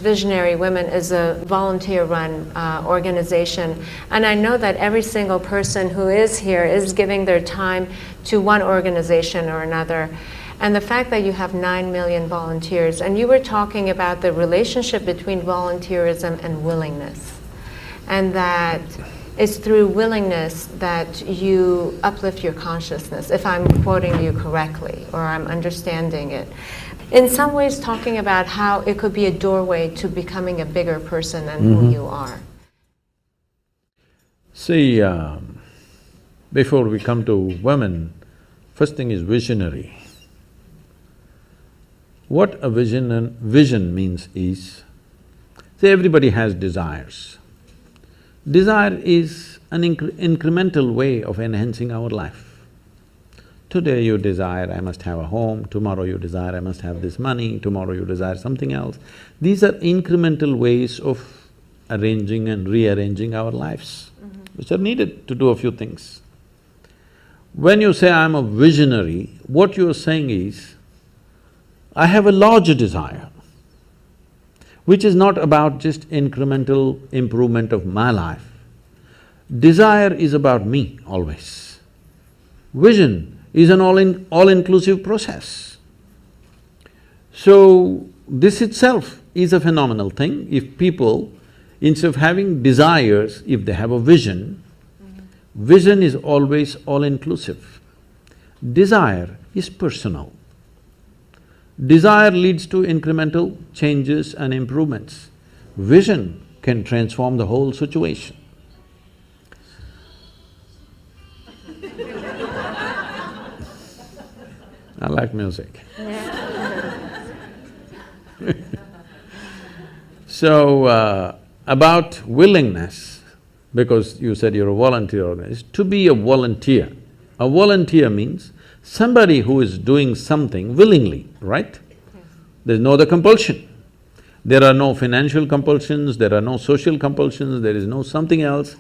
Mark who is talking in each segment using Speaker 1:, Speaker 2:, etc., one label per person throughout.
Speaker 1: Visionary Women is a volunteer-run organization, and I know that every single person who is here is giving their time to one organization or another. And the fact that you have 9 million volunteers, and you were talking about the relationship between volunteerism and willingness, and that it's through willingness that you uplift your consciousness, if I'm quoting you correctly, or I'm understanding it. In some ways talking about how it could be a doorway to becoming a bigger person than who you are.
Speaker 2: See, before we come to women, first thing is visionary. What a vision means is, see, everybody has desires. Desire is an incremental way of enhancing our life. Today you desire, I must have a home, tomorrow you desire, I must have this money, tomorrow you desire something else. These are incremental ways of arranging and rearranging our lives, which are needed to do a few things. When you say, I'm a visionary, what you're saying is, I have a larger desire, which is not about just incremental improvement of my life. Desire is about me always. Vision is an all-inclusive process. So, this itself is a phenomenal thing. If people, instead of having desires, if they have a vision, vision is always all-inclusive. Desire is personal. Desire leads to incremental changes and improvements. Vision can transform the whole situation. I like music. So, about willingness, because you said you're a volunteer organization, to be a volunteer. A volunteer means somebody who is doing something willingly, right? There's no other compulsion. There are no financial compulsions, there are no social compulsions, there is no something else.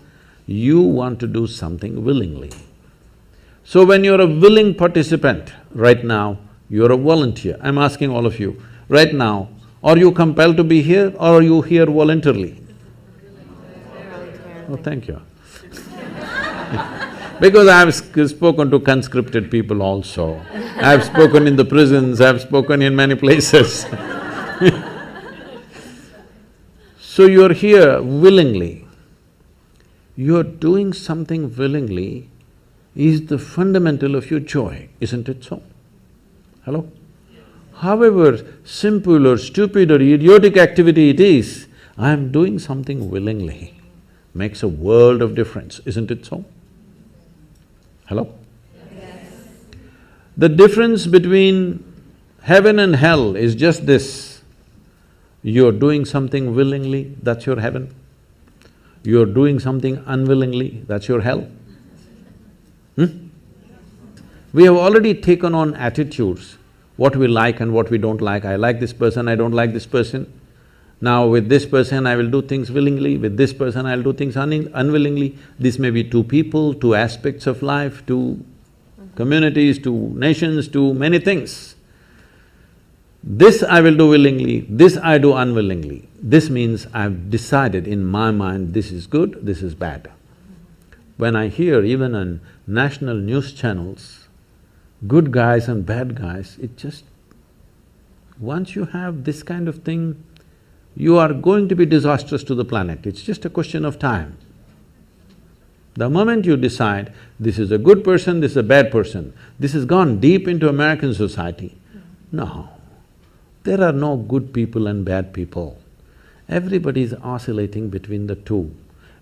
Speaker 2: You want to do something willingly. So when you're a willing participant, right now, you're a volunteer. I'm asking all of you, right now, are you compelled to be here or are you here voluntarily? Oh, thank you. Because I've spoken to conscripted people also. I've spoken in the prisons, I've spoken in many places. So you're here willingly. You're doing something willingly is the fundamental of your joy, isn't it so? Hello? However simple or stupid or idiotic activity it is, I'm doing something willingly, makes a world of difference, isn't it so? Hello? Yes. The difference between heaven and hell is just this. You're doing something willingly, that's your heaven. You're doing something unwillingly, that's your hell. We have already taken on attitudes, what we like and what we don't like. I like this person, I don't like this person. Now with this person I will do things willingly, with this person I'll do things unwillingly. This may be two people, two aspects of life, two communities, two nations, two many things. This I will do willingly, this I do unwillingly. This means I've decided in my mind this is good, this is bad. When I hear even on national news channels, good guys and bad guys, it just… once you have this kind of thing, you are going to be disastrous to the planet, it's just a question of time. The moment you decide, this is a good person, this is a bad person, this has gone deep into American society. No, there are no good people and bad people. Everybody is oscillating between the two.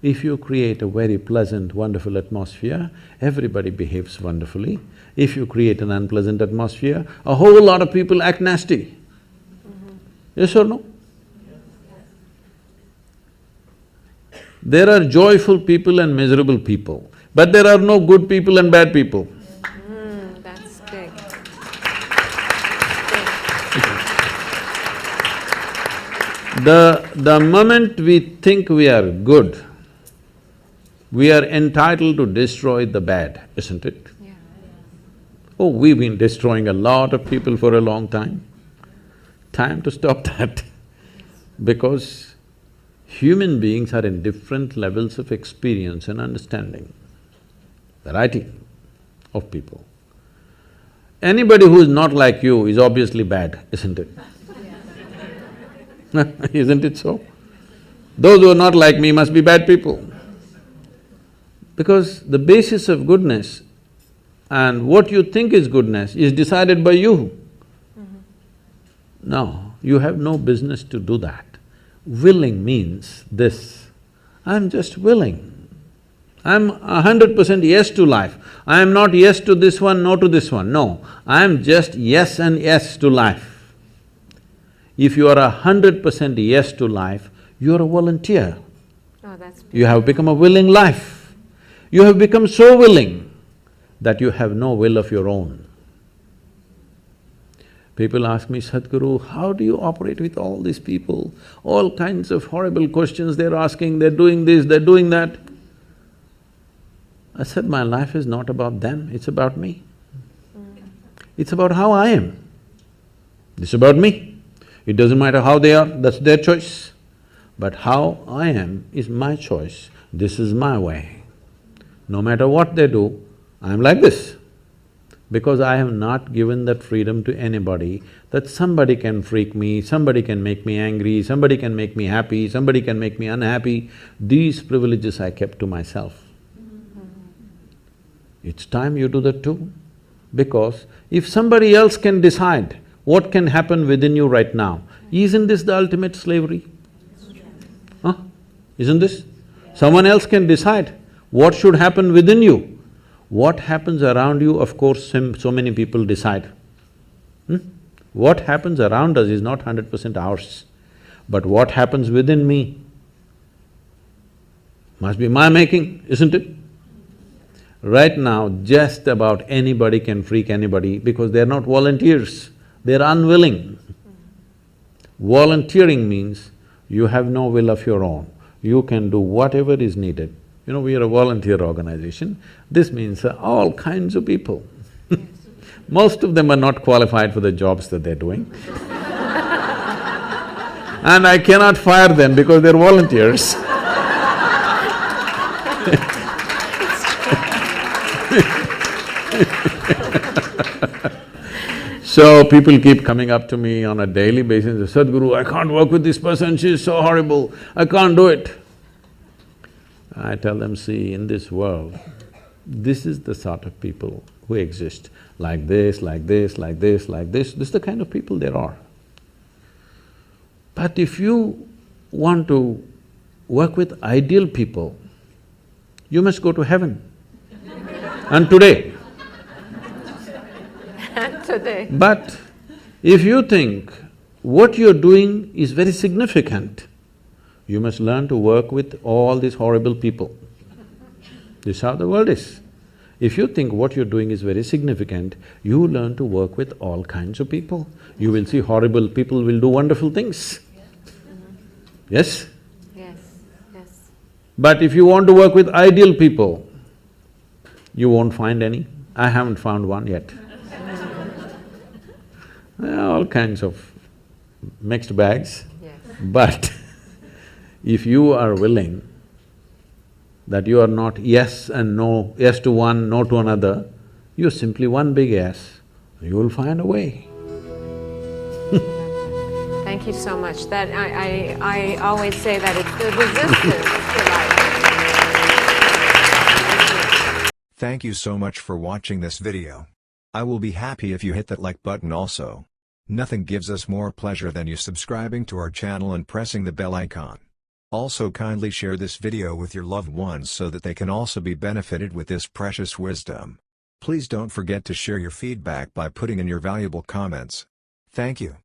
Speaker 2: If you create a very pleasant, wonderful atmosphere, everybody behaves wonderfully. If you create an unpleasant atmosphere, a whole lot of people act nasty. Yes or no? There are joyful people and miserable people, but there are no good people and bad people.
Speaker 1: That's big.
Speaker 2: The moment we think we are good, we are entitled to destroy the bad, isn't it?
Speaker 1: Yeah.
Speaker 2: Oh, we've been destroying a lot of people for a long time. Time to stop that. Because human beings are in different levels of experience and understanding, variety of people. Anybody who is not like you is obviously bad, isn't it? Isn't it so? Those who are not like me must be bad people. Because the basis of goodness and what you think is goodness is decided by you. No, you have no business to do that. Willing means this, I'm just willing. I'm 100% yes to life. I am not yes to this one, no to this one, no. I am just yes and yes to life. If you are 100% yes to life, you are a volunteer.
Speaker 1: Oh, that's beautiful.
Speaker 2: You have become a willing life. You have become so willing that you have no will of your own. People ask me, Sadhguru, how do you operate with all these people? All kinds of horrible questions they're asking, they're doing this, they're doing that. I said, my life is not about them, it's about me. It's about how I am. It's about me. It doesn't matter how they are, that's their choice. But how I am is my choice, this is my way. No matter what they do, I'm like this. Because I have not given that freedom to anybody that somebody can freak me, somebody can make me angry, somebody can make me happy, somebody can make me unhappy. These privileges I kept to myself. It's time you do that too. Because if somebody else can decide what can happen within you right now, isn't this the ultimate slavery? Huh? Isn't this? Someone else can decide what should happen within you. What happens around you, of course, so many people decide. What happens around us is not 100% ours. But what happens within me must be my making, isn't it? Right now, just about anybody can freak anybody because they're not volunteers, they're unwilling. Volunteering means you have no will of your own, you can do whatever is needed. You know, we are a volunteer organization, this means all kinds of people. Most of them are not qualified for the jobs that they're doing. And I cannot fire them because they're volunteers. So people keep coming up to me on a daily basis and say, Sadhguru, I can't work with this person, she's so horrible, I can't do it. I tell them, see, in this world, this is the sort of people who exist, like this, like this, like this, like this is the kind of people there are. But if you want to work with ideal people, you must go to heaven. And today.
Speaker 1: Today.
Speaker 2: But if you think what you're doing is very significant, you must learn to work with all these horrible people. This is how the world is. If you think what you're doing is very significant, you learn to work with all kinds of people. You will see horrible people will do wonderful things. Yes?
Speaker 1: Yes, yes.
Speaker 2: But if you want to work with ideal people, you won't find any. I haven't found one yet. All kinds of mixed bags.
Speaker 1: Yes.
Speaker 2: But if you are willing that you are not yes and no, yes to one, no to another, you're simply one big yes, you will find a way.
Speaker 1: Thank you so much. That I always say that it's the resistance to life.
Speaker 3: Thank you so much for watching this video. I will be happy if you hit that like button also. Nothing gives us more pleasure than you subscribing to our channel and pressing the bell icon. Also kindly share this video with your loved ones so that they can also be benefited with this precious wisdom. Please don't forget to share your feedback by putting in your valuable comments. Thank you.